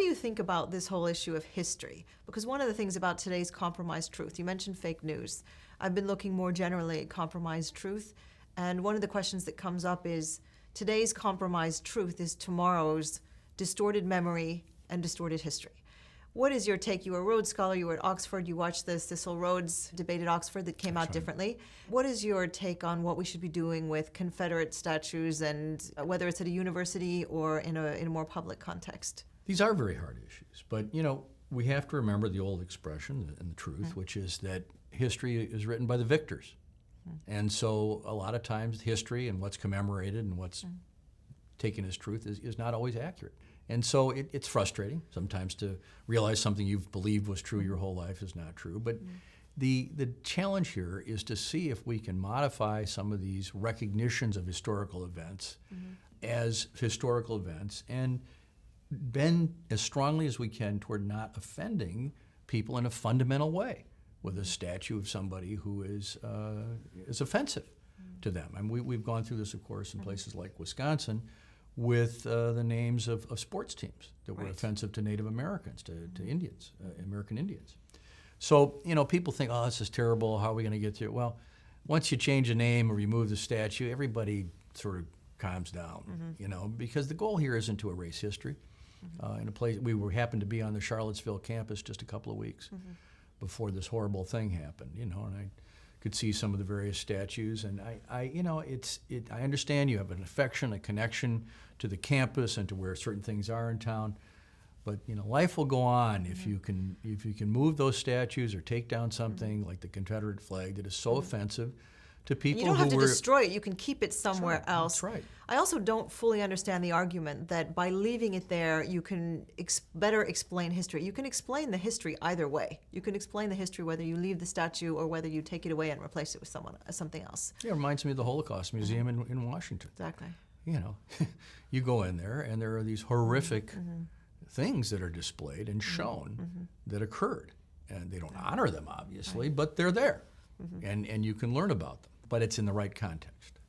do you think about this whole issue of history? Because one of the things about today's compromised truth, you mentioned fake news. I've been looking more generally at compromised truth, and one of the questions that comes up is today's compromised truth is tomorrow's distorted memory and distorted history. What is your take? You were a Rhodes Scholar, you were at Oxford, you watched the Cecil-Rhodes debate at Oxford that came out differently. What is your take on what we should be doing with Confederate statues, and whether it's at a university or in a more public context? These are very hard issues, but we have to remember the old expression and the truth, which is that history is written by the victors. And so a lot of times history and what's commemorated and what's taken as truth is not always accurate. And so it's frustrating sometimes to realize something you've believed was true your whole life is not true. But the challenge here is to see if we can modify some of these recognitions of historical events as historical events and bend as strongly as we can toward not offending people in a fundamental way with a statue of somebody who is offensive to them. And we've gone through this, of course, in places like Wisconsin, with the names of sports teams that were offensive to Native Americans, to Indians, American Indians. So, people think, oh, this is terrible, how are we going to get to it? Well, once you change a name or remove the statue, everybody sort of calms down, because the goal here isn't to erase history. In a place, happened to be on the Charlottesville campus just a couple of weeks before this horrible thing happened, and I could see some of the various statues, and I understand you have an affection, a connection to the campus and to where certain things are in town, but life will go on if you can move those statues or take down something like the Confederate flag that is so offensive to people who You don't have to destroy it. You can keep it somewhere else. That's right. I also don't fully understand the argument that by leaving it there, you can better explain history. You can explain the history either way. You can explain the history whether you leave the statue or whether you take it away and replace it with something else. Yeah, it reminds me of the Holocaust Museum in Washington. Exactly. You go in there and there are these horrific things that are displayed and shown that occurred. And they don't honor them, obviously, but they're there. And you can learn about them. But it's in the right context.